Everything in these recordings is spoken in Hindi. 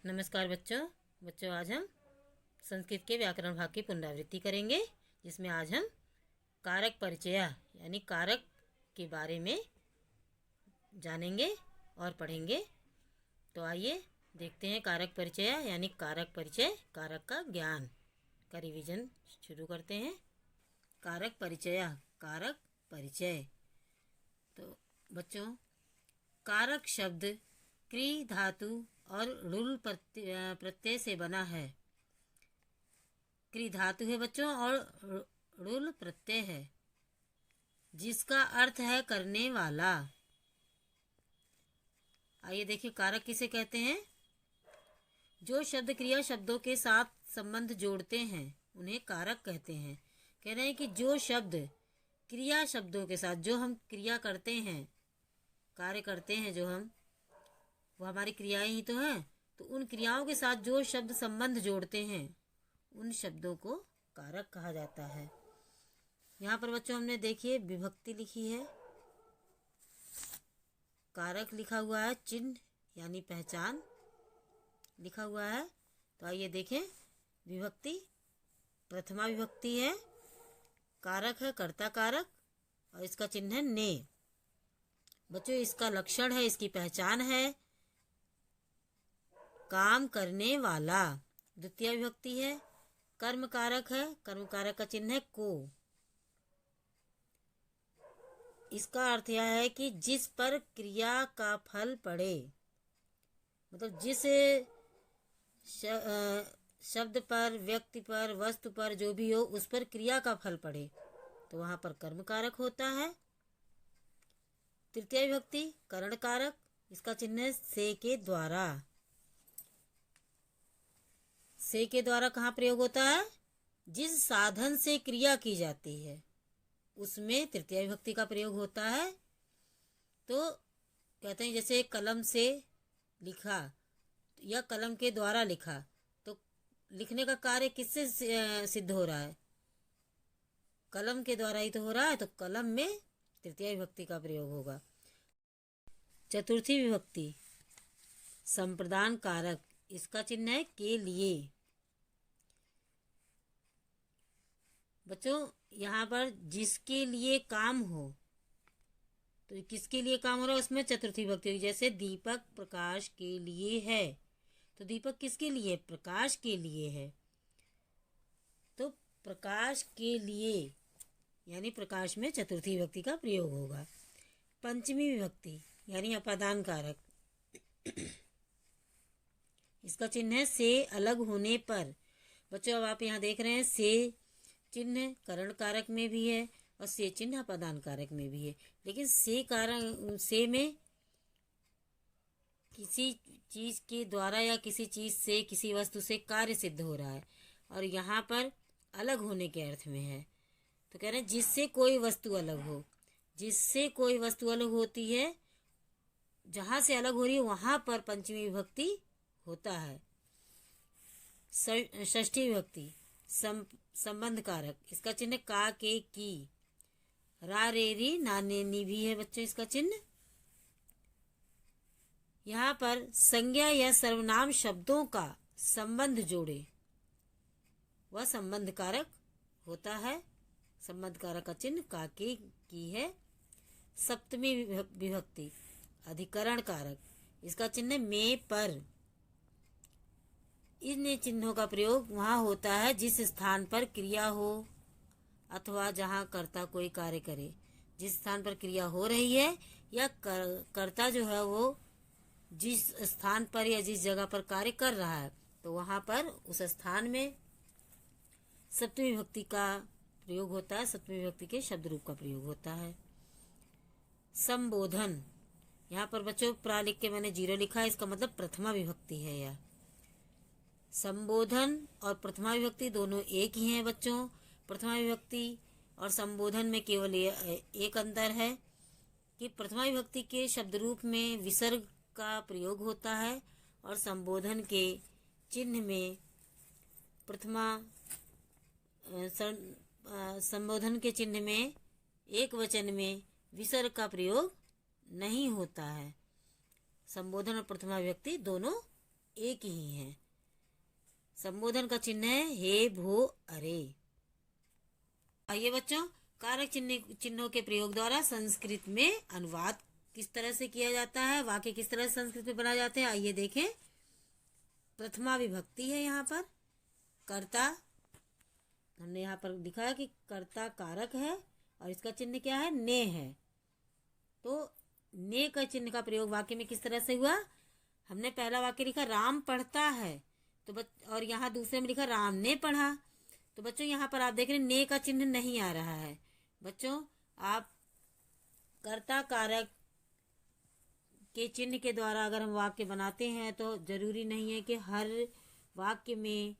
नमस्कार बच्चों आज हम संस्कृत के व्याकरण भाग की पुनरावृत्ति करेंगे, जिसमें आज हम कारक परिचय यानी कारक के बारे में जानेंगे और पढ़ेंगे। तो आइए देखते हैं कारक परिचय यानी कारक परिचय, कारक का ज्ञान का रिवीजन शुरू करते हैं। कारक परिचय, कारक परिचय। तो बच्चों, कारक शब्द क्री धातु और रुल प्रत्यय से बना है। क्री धातु है बच्चों और रुल प्रत्यय है, जिसका अर्थ है करने वाला। आइए देखिए कारक किसे कहते हैं। जो शब्द क्रिया शब्दों के साथ संबंध जोड़ते हैं उन्हें कारक कहते हैं। कह रहे हैं कि जो शब्द क्रिया शब्दों के साथ, जो हम क्रिया करते हैं, कार्य करते हैं, जो हम, वो हमारी क्रियाएं ही तो हैं, तो उन क्रियाओं के साथ जो शब्द संबंध जोड़ते हैं उन शब्दों को कारक कहा जाता है। यहाँ पर बच्चों हमने देखिए विभक्ति लिखी है, कारक लिखा हुआ है, चिन्ह यानी पहचान लिखा हुआ है। तो आइए देखें, विभक्ति प्रथमा विभक्ति है, कारक है कर्ता कारक और इसका चिन्ह है ने। बच्चों इसका लक्षण है, इसकी पहचान है काम करने वाला। द्वितीय विभक्ति है, कर्म कारक है, कर्म कारक का चिन्ह है को। इसका अर्थ यह है कि जिस पर क्रिया का फल पड़े, मतलब जिस शब्द पर, व्यक्ति पर, वस्तु पर, जो भी हो, उस पर क्रिया का फल पड़े तो वहां पर कर्म कारक होता है। तृतीय विभक्ति करण कारक, इसका चिन्ह है से के द्वारा। से के द्वारा कहाँ प्रयोग होता है? जिस साधन से क्रिया की जाती है उसमें तृतीय विभक्ति का प्रयोग होता है। तो कहते हैं जैसे कलम से लिखा या कलम के द्वारा लिखा, तो लिखने का कार्य किससे सिद्ध हो रहा है? कलम के द्वारा ही तो हो रहा है, तो कलम में तृतीय विभक्ति का प्रयोग होगा। चतुर्थी विभक्ति संप्रदान कारक, इसका चिन्ह है के लिए। बच्चों यहाँ पर जिसके लिए काम हो, तो किसके लिए काम हो रहा है उसमें चतुर्थी विभक्ति होगी। जैसे दीपक प्रकाश के लिए है, तो दीपक किसके लिए? प्रकाश के लिए है, तो प्रकाश के लिए यानी प्रकाश में चतुर्थी विभक्ति का प्रयोग होगा। पंचमी विभक्ति यानी अपादान कारक, इसका चिन्ह है से अलग होने पर। बच्चों अब आप यहाँ देख रहे हैं से चिन्ह करण कारक में भी है और से चिन्ह अपादान कारक में भी है, लेकिन से कारण, से में किसी चीज के द्वारा या किसी चीज से, किसी वस्तु से कार्य सिद्ध हो रहा है, और यहाँ पर अलग होने के अर्थ में है। तो कह रहे हैं जिससे कोई वस्तु अलग हो, जिससे कोई वस्तु अलग होती है, जहां से अलग हो रही है वहां पर पंचमी विभक्ति होता है। षष्ठी विभक्ति संबंध कारक, इसका चिन्ह का के की, रा रे री ना ने नी भी है बच्चों इसका चिन्ह। यहाँ पर संज्ञा या सर्वनाम शब्दों का संबंध जोड़े वह संबंध कारक होता है। संबंध कारक का चिन्ह का के की है। सप्तमी विभक्ति अधिकरण कारक, इसका चिन्ह में पर। इन चिन्हों का प्रयोग वहाँ होता है जिस स्थान पर क्रिया हो अथवा जहाँ कर्ता कोई कार्य करे। जिस स्थान पर क्रिया हो रही है या कर्ता जो है वो जिस स्थान पर या जिस जगह पर कार्य कर रहा है, तो वहाँ पर उस स्थान में सप्तमी विभक्ति का प्रयोग होता है, सप्तमी विभक्ति के शब्द रूप का प्रयोग होता है। संबोधन, यहाँ पर बच्चों प्रा लिख के मैंने 0 लिखा है, इसका मतलब प्रथमा विभक्ति है। यह संबोधन और प्रथमा विभक्ति दोनों एक ही हैं बच्चों। प्रथमा विभक्ति और संबोधन में केवल एक अंतर है कि प्रथमा विभक्ति के शब्द रूप में विसर्ग का प्रयोग होता है और संबोधन के चिन्ह में संबोधन के चिन्ह में एक वचन में विसर्ग का प्रयोग नहीं होता है। संबोधन और प्रथमा विभक्ति दोनों एक ही हैं। संबोधन का चिन्ह है हे, भो, अरे। आइए बच्चों, कारक चिन्हों के प्रयोग द्वारा संस्कृत में अनुवाद किस तरह से किया जाता है, वाक्य किस तरह से संस्कृत में बनाए जाते हैं, आइए देखें। प्रथमा विभक्ति है यहाँ पर। कर्ता, हमने यहाँ पर दिखाया कि कर्ता कारक है और इसका चिन्ह क्या है, ने है। तो ने का चिन्ह का प्रयोग वाक्य में किस तरह से हुआ। हमने पहला वाक्य लिखा राम पढ़ता है, तो और यहाँ दूसरे में लिखा राम ने पढ़ा। तो बच्चों यहाँ पर आप देख रहे हैं ने का चिन्ह नहीं आ रहा है। बच्चों, आप कर्ता कारक के चिन्ह के द्वारा अगर हम वाक्य बनाते हैं तो जरूरी नहीं है कि हर वाक्य में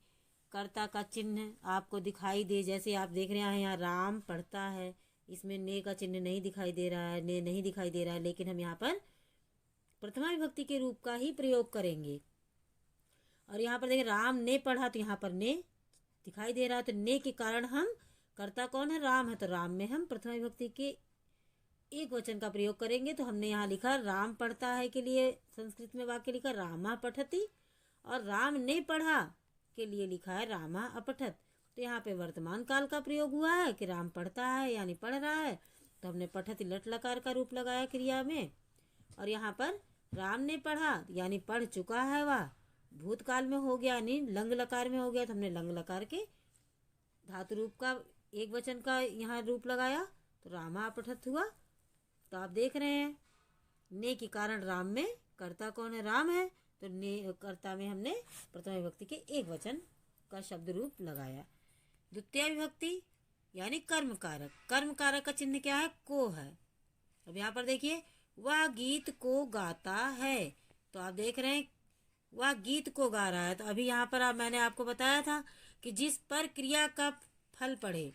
कर्ता का चिन्ह आपको दिखाई दे। जैसे आप देख रहे हैं यहाँ राम पढ़ता है, इसमें ने का चिन्ह नहीं दिखाई दे रहा है, ने नहीं दिखाई दे रहा है, लेकिन हम यहाँ पर प्रथमा विभक्ति के रूप का ही प्रयोग करेंगे। और यहाँ पर देखिए राम ने पढ़ा, तो यहाँ पर ने दिखाई दे रहा है, तो ने के कारण हम कर्ता कौन है, राम है, तो राम में हम प्रथमा विभक्ति के एक वचन का प्रयोग करेंगे। तो हमने यहाँ लिखा राम पढ़ता है के लिए संस्कृत में वाक्य लिखा रामा पठति, और राम ने पढ़ा के लिए लिखा है रामा अपठत। तो यहाँ पे वर्तमान काल का प्रयोग हुआ है कि राम पढ़ता है यानी पढ़ रहा है, तो हमने पठति लट लकार का रूप लगाया क्रिया में। और यहाँ पर राम ने पढ़ा यानी पढ़ चुका है, वह भूतकाल में हो गया यानी लंग लकार में हो गया, तो हमने लंग लकार के धातु रूप का एक वचन का यहाँ रूप लगाया, तो रामा अपठत हुआ। तो आप देख रहे हैं ने के कारण राम में कर्ता कौन है, राम है, तो ने कर्ता में हमने प्रथम विभक्ति के एक वचन का शब्द रूप लगाया। द्वितीय विभक्ति यानी कर्म कारक। कर्म कारक का चिन्ह क्या है, को है। अब यहाँ पर देखिए वह गीत को गाता है, तो आप देख रहे हैं वह गीत को गा रहा है। तो अभी यहाँ पर मैंने आपको बताया था कि जिस पर क्रिया का फल पड़े,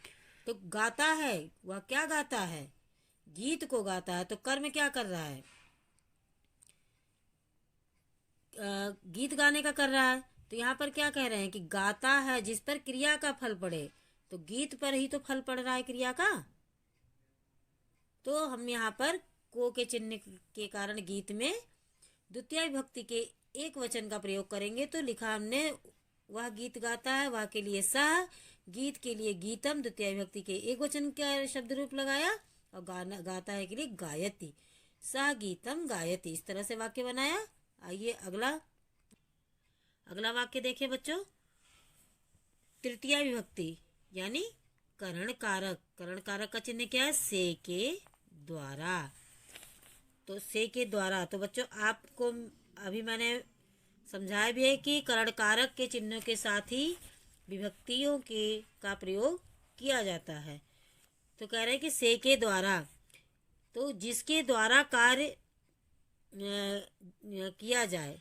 तो गाता है, वह क्या गाता है, गीत को गाता है। तो कर्म क्या कर रहा है, गीत गाने का कर रहा है। तो यहाँ पर क्या कह रहे हैं कि गाता है जिस पर क्रिया का फल पड़े, तो गीत पर ही तो फल पड़ रहा है क्रिया का। तो हम यहाँ पर को के चिन्ह के कारण गीत में द्वितीय विभक्ति के एक वचन का प्रयोग करेंगे। तो लिखा हमने वह गीत गाता है, वह के लिए सह, गीत के लिए गीतम, द्वितीय विभक्ति के एक वचन का शब्द रूप लगाया, और गाना गाता है के लिए गायति, सह गीतम गायति। इस तरह से वाक्य बनाया। आइए अगला वाक्य देखिए बच्चों। तृतीय विभक्ति यानी करण कारक। करण कारक का चिन्ह क्या है, से के द्वारा। तो से के द्वारा, तो बच्चों आपको अभी मैंने समझाया भी है कि करण कारक के चिन्हों के साथ ही विभक्तियों के का प्रयोग किया जाता है। तो कह रहे हैं कि से के द्वारा, तो जिसके द्वारा कार्य किया जाए।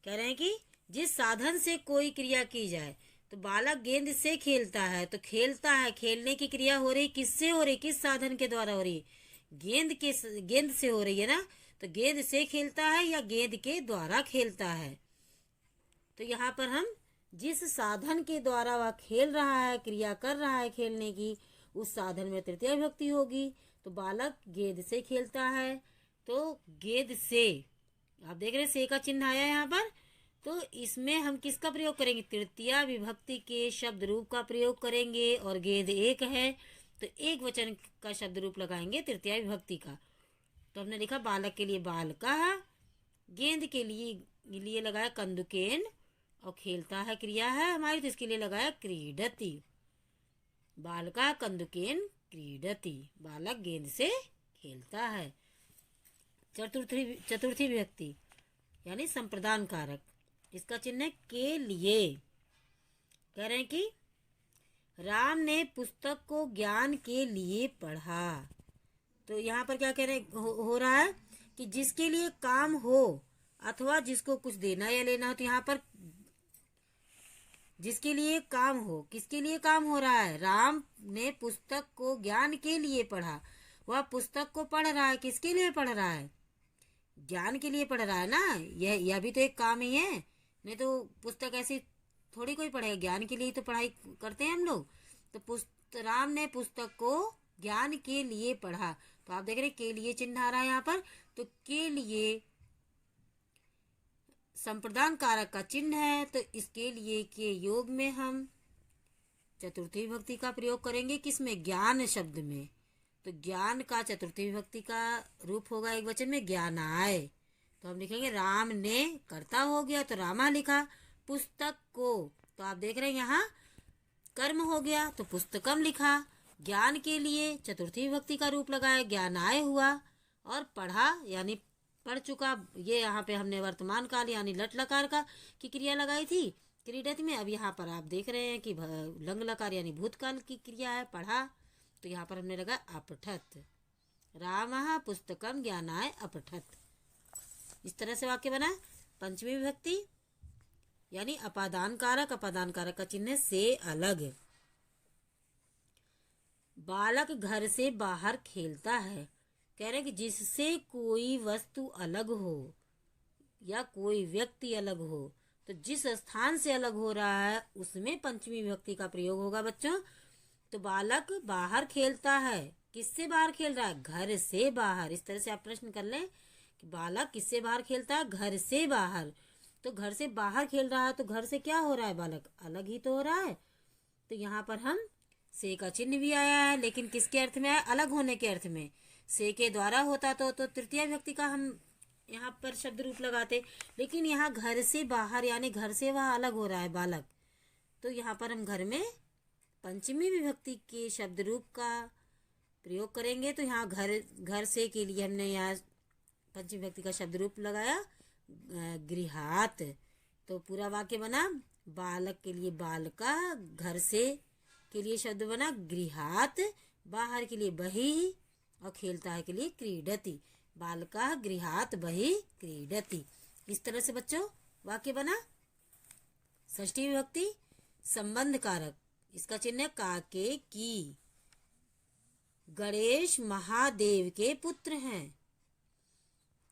कह रहे हैं कि जिस साधन से कोई क्रिया की जाए। तो बालक गेंद से खेलता है, तो खेलता है, खेलने की क्रिया हो रही किससे हो रही, किस साधन के द्वारा हो रही, गेंद से हो रही है ना। तो गेंद से खेलता है या गेंद के द्वारा खेलता है। तो यहाँ पर हम जिस साधन के द्वारा वह खेल रहा है, क्रिया कर रहा है खेलने की, उस साधन में तृतीय विभक्ति होगी। तो बालक गेंद से खेलता है, तो गेंद से, आप देख रहे हैं से का चिन्ह आया यहाँ पर। तो इसमें हम किसका प्रयोग करेंगे, तृतीय विभक्ति के शब्द रूप का प्रयोग करेंगे। और गेंद एक है, तो एक वचन का शब्द रूप लगाएंगे तृतीय विभक्ति का। तो हमने लिखा बालक के लिए बालकः, गेंद के लिए लगाया कंदुकेन, और खेलता है क्रिया है हमारी, तो इसके लिए लगाया क्रीडति। बालका कंदुकेन क्रीडति, बालक गेंद से खेलता है। चतुर्थी विभक्ति यानी संप्रदान कारक। इसका चिन्ह के लिए। कह रहे हैं कि राम ने पुस्तक को ज्ञान के लिए पढ़ा। तो यहाँ पर क्या कह रहे हो रहा है कि जिसके लिए काम हो अथवा जिसको कुछ देना या लेना हो। तो यहाँ पर जिसके लिए काम हो, किसके लिए काम हो रहा है, राम ने पुस्तक को ज्ञान के लिए पढ़ा। वह पुस्तक को पढ़ रहा है, किसके लिए पढ़ रहा है, ज्ञान के लिए पढ़ रहा है ना। यह भी तो एक काम ही है, नहीं तो पुस्तक ऐसी थोड़ी कोई पढ़ेगा, ज्ञान के लिए तो पढ़ाई करते हैं हम लोग। तो राम ने पुस्तक को ज्ञान के लिए पढ़ा। तो आप देख रहे के लिए चिन्ह आ रहा है यहाँ पर। तो के लिए संप्रदान कारक का चिन्ह है, तो इसके लिए के योग में हम चतुर्थी विभक्ति का प्रयोग करेंगे। किसमें? ज्ञान शब्द में। तो ज्ञान का चतुर्थी विभक्ति का रूप होगा एक वचन में ज्ञानाय। तो हम लिखेंगे राम ने, कर्ता हो गया तो रामा लिखा। पुस्तक को, तो आप देख रहे हैं यहाँ कर्म हो गया तो पुस्तकम लिखा। ज्ञान के लिए चतुर्थी विभक्ति का रूप लगाया, ज्ञानाय हुआ। और पढ़ा यानी पढ़ चुका, ये यहाँ पे हमने वर्तमान काल यानी लट लकार का की क्रिया लगाई थी क्रीडत में। अब यहाँ पर आप देख रहे हैं कि लंग लकार यानी भूतकाल की क्रिया है, पढ़ा। तो यहाँ पर हमने लगा अपठत। रामः पुस्तकम ज्ञानाय अपठत। इस तरह से वाक्य बना। पंचमी विभक्ति यानी अपादान कारक। अपादान कारक का चिन्ह से अलग। बालक घर से बाहर खेलता है। कह रहे कि जिससे कोई वस्तु अलग हो या कोई व्यक्ति अलग हो, तो जिस स्थान से अलग हो रहा है उसमें पंचमी विभक्ति का प्रयोग होगा बच्चों। तो बालक बाहर खेलता है। किससे बाहर खेल रहा है? घर से बाहर। इस तरह से आप प्रश्न कर लें कि बालक किससे बाहर खेलता है? घर से बाहर। तो घर से बाहर खेल रहा है तो घर से क्या हो रहा है? बालक अलग ही तो हो रहा है। तो यहाँ पर हम से का चिन्ह भी आया है, लेकिन किसके अर्थ में आया? अलग होने के अर्थ में। से के द्वारा होता तो तृतीय व्यक्ति का हम यहाँ पर शब्द रूप लगाते, लेकिन यहाँ घर से बाहर यानी घर से वह अलग हो रहा है बालक। तो यहाँ पर हम घर में पंचमी विभक्ति के शब्द रूप का प्रयोग करेंगे। तो यहाँ घर से के लिए हमने यहाँ पंचमी विभक्ति का शब्द रूप लगाया गृहात। तो पूरा वाक्य बना। बालक के लिए बालका, घर से के लिए शब्द बना गृहात, बाहर के लिए बहि और खेलता है के लिए क्रीडति। बालका गृहात बहि क्रीडति। इस तरह से बच्चों वाक्य बना। षष्ठी विभक्ति संबंध कारक। इसका चिन्ह है काके की। गणेश महादेव के पुत्र हैं।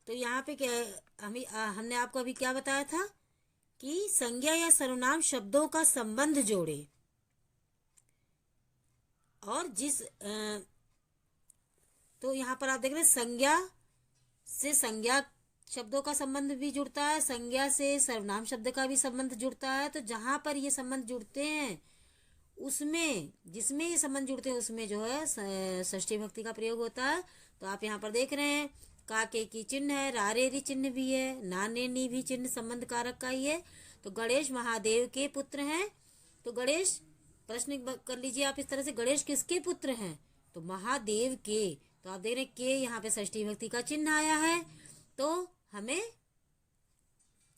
तो यहाँ पे क्या हमने आपको अभी क्या बताया था कि संज्ञा या सर्वनाम शब्दों का संबंध जोड़े। और तो यहाँ पर आप देख रहे हैं संज्ञा से संज्ञा शब्दों का संबंध भी जुड़ता है, संज्ञा से सर्वनाम शब्द का भी संबंध जुड़ता है। तो जहाँ पर ये संबंध जुड़ते हैं उसमें, जिसमें ये संबंध जुड़ते हैं उसमें जो है षष्ठी विभक्ति का प्रयोग होता है। तो आप यहाँ पर देख रहे हैं काके की चिन्ह है, रारेरी चिन्ह भी है, नाने नी भी चिन्ह संबंध कारक का ही है। तो गणेश महादेव के पुत्र हैं। तो गणेश, प्रश्न कर लीजिए आप इस तरह से, गणेश किसके पुत्र हैं? तो महादेव के। तो आप देख रहे हैं के यहाँ पे षष्ठी विभक्ति का चिन्ह आया है। तो हमें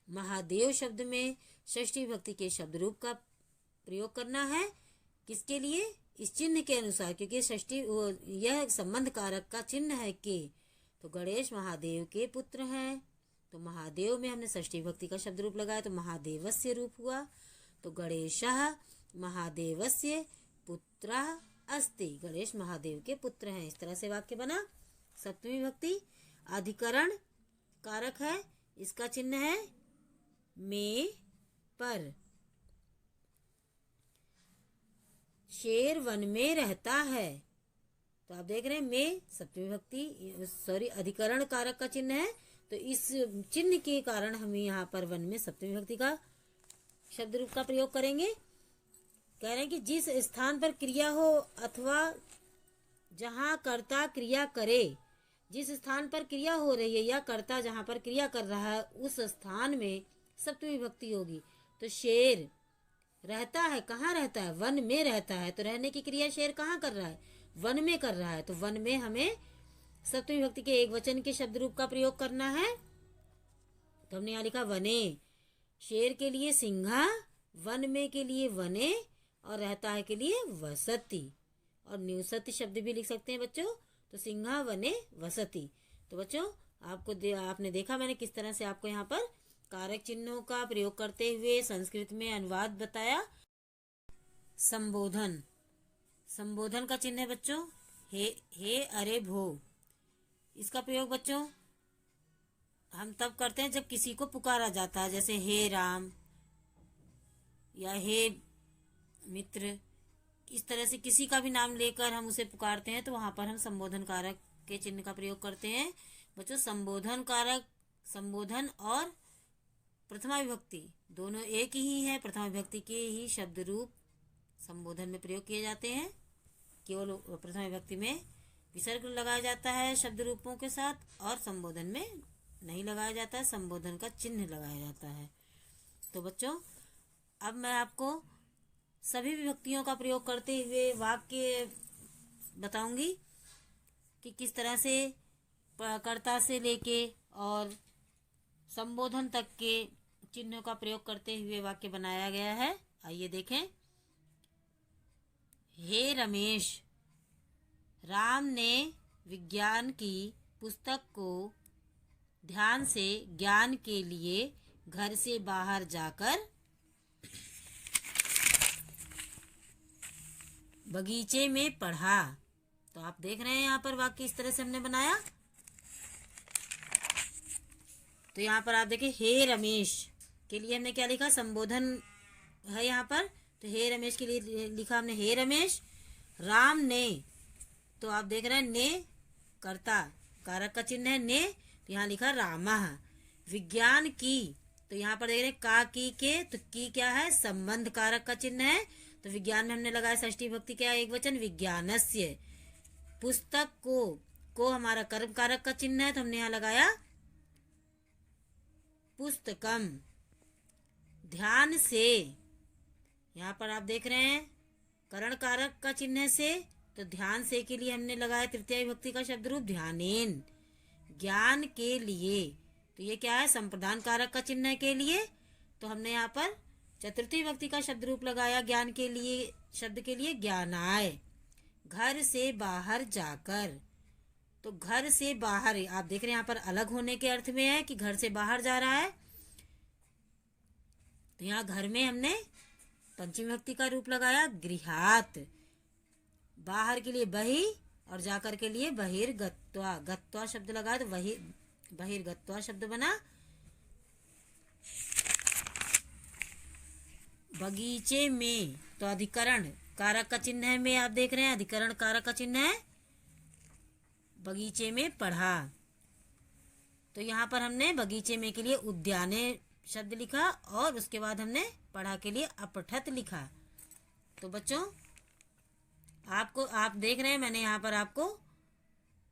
महादेव शब्द में षष्ठी विभक्ति के शब्द रूप का प्रयोग करना है। किसके लिए? इस चिन्ह के अनुसार, क्योंकि षष्ठी यह संबंध कारक का चिन्ह है के। तो गणेश महादेव के पुत्र हैं। तो महादेव में हमने षष्ठी विभक्ति का शब्द रूप लगाया तो महादेवस्य रूप हुआ। तो गणेशः महादेवस्य पुत्रः अस्ति। गणेश महादेव के पुत्र हैं। इस तरह से वाक्य बना। सप्तमी विभक्ति अधिकरण कारक है। इसका चिन्ह है में पर। शेर वन में रहता है। तो आप देख रहे हैं में सप्तमी विभक्ति अधिकरण कारक का चिन्ह है। तो इस चिन्ह के कारण हम यहाँ पर वन में सप्तमी विभक्ति का शब्द रूप का प्रयोग करेंगे। कह रहे हैं कि जिस स्थान पर क्रिया हो अथवा जहाँ कर्ता क्रिया करे, जिस स्थान पर क्रिया हो रही है या कर्ता जहाँ पर क्रिया कर रहा है उस स्थान में सप्तमी विभक्ति होगी। तो शेर रहता है, कहाँ रहता है? वन में रहता है। तो रहने की क्रिया शेर कहाँ कर रहा है? वन में कर रहा है। तो वन में हमें सप्तमी विभक्ति के एक वचन के शब्द रूप का प्रयोग करना है। तो हमने यहाँ लिखा वने। शेर के लिए सिंहा, वन में के लिए वने और रहता है के लिए वसति। और निवसति शब्द भी लिख सकते हैं बच्चों। तो सिंहा वने वसति। तो बच्चों आपने देखा मैंने किस तरह से आपको यहाँ पर कारक चिन्हों का प्रयोग करते हुए संस्कृत में अनुवाद बताया। संबोधन। संबोधन का चिन्ह है बच्चों हे अरे भो। इसका प्रयोग बच्चों हम तब करते हैं जब किसी को पुकारा जाता है, जैसे हे राम या हे मित्र। इस तरह से किसी का भी नाम लेकर हम उसे पुकारते हैं तो वहां पर हम संबोधन कारक के चिन्ह का प्रयोग करते हैं। बच्चों संबोधन कारक, संबोधन और प्रथमा विभक्ति दोनों एक ही है। प्रथमा विभक्ति के ही शब्द रूप संबोधन में प्रयोग किए जाते हैं। केवल प्रथमा विभक्ति में विसर्ग लगाया जाता है शब्द रूपों के साथ, और संबोधन में नहीं लगाया जाता है, संबोधन का चिन्ह लगाया जाता है। तो बच्चों, अब मैं आपको सभी विभक्तियों का प्रयोग करते हुए वाक्य बताऊंगी कि किस तरह से कर्ता से लेके और संबोधन तक के चिन्हों का प्रयोग करते हुए वाक्य बनाया गया है। आइए देखें। हे रमेश, राम ने विज्ञान की पुस्तक को ध्यान से ज्ञान के लिए घर से बाहर जाकर बगीचे में पढ़ा। तो आप देख रहे हैं यहाँ पर वाक्य इस तरह से हमने बनाया। तो यहाँ पर आप देखिए, हे रमेश के लिए हमने क्या लिखा, संबोधन है यहाँ पर। तो हे रमेश के लिए लिखा हमने हे रमेश। राम ने, तो आप देख रहे हैं ने कर्ता, कारक का चिन्ह है ने, तो यहाँ लिखा रामः। विज्ञान की, तो यहाँ पर देख रहे हैं का की के, तो की क्या है, संबंध कारक का चिन्ह है। तो विज्ञान में हमने लगाया षष्ठी विभक्ति क्या है, एक वचन, विज्ञानस्य। पुस्तक को हमारा कर्म कारक का चिन्ह है, तो हमने यहाँ लगाया पुस्तकम। ध्यान से, यहाँ पर आप देख रहे हैं करण कारक का चिन्ह से, तो ध्यान से के लिए हमने लगाया तृतीय विभक्ति का शब्द रूप ध्यानेन। ज्ञान के लिए, तो ये क्या है, संप्रदान कारक का चिन्ह के लिए, तो हमने यहाँ पर चतुर्थी विभक्ति का शब्द रूप लगाया ज्ञान के लिए, शब्द के लिए ज्ञानाय। घर से बाहर जाकर, तो घर से बाहर आप देख रहे हैं यहाँ पर अलग होने के अर्थ में है कि घर से बाहर जा रहा है। तो यहाँ घर में हमने पंचमी विभक्ति का रूप लगाया गृहात। बाहर के लिए बहि और जाकर के लिए बहिर्गत्वा, गत्वा शब्द लगाया तो वही बहिर्गत्वा शब्द बना। बगीचे में, तो अधिकरण कारक का चिन्ह है में, आप देख रहे हैं अधिकरण कारक का चिन्ह है। बगीचे में पढ़ा, तो यहाँ पर हमने बगीचे में के लिए उद्याने शब्द लिखा और उसके बाद हमने पढ़ा के लिए अपठत लिखा। तो बच्चों, आप देख रहे हैं मैंने यहाँ पर आपको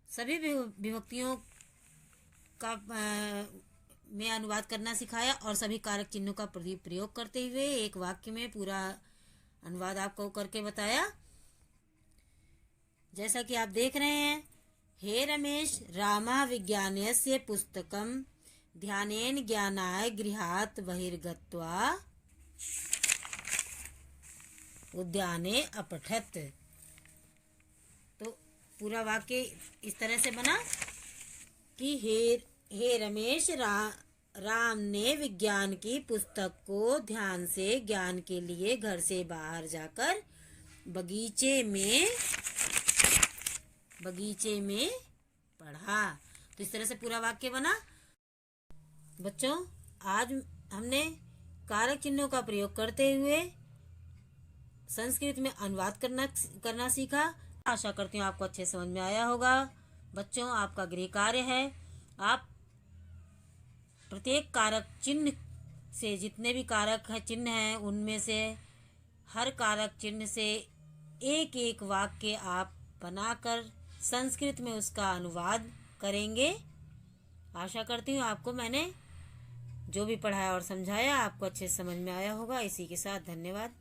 सभी विभक्तियों का में अनुवाद करना सिखाया और सभी कारक चिन्हों का प्रयोग करते हुए एक वाक्य में पूरा अनुवाद आपको करके बताया। जैसा कि आप देख रहे हैं, हे रमेश, रामः विज्ञानस्य पुस्तकं ध्यानेन ज्ञानाय गृहात् बहिर्गत्वा उद्याने अपठत्। तो पूरा वाक्य इस तरह से बना कि हे रमेश, राम ने विज्ञान की पुस्तक को ध्यान से ज्ञान के लिए घर से बाहर जाकर बगीचे में पढ़ा। तो इस तरह से पूरा वाक्य बना। बच्चों, आज हमने कारक चिन्हों का प्रयोग करते हुए संस्कृत में अनुवाद करना सीखा। आशा करती हूँ आपको अच्छे समझ में आया होगा। बच्चों, आपका गृह कार्य है, आप प्रत्येक कारक चिन्ह से, जितने भी कारक है चिन्ह हैं, उनमें से हर कारक चिन्ह से एक एक वाक्य आप बनाकर संस्कृत में उसका अनुवाद करेंगे। आशा करती हूँ आपको मैंने जो भी पढ़ाया और समझाया आपको अच्छे समझ में आया होगा। इसी के साथ धन्यवाद।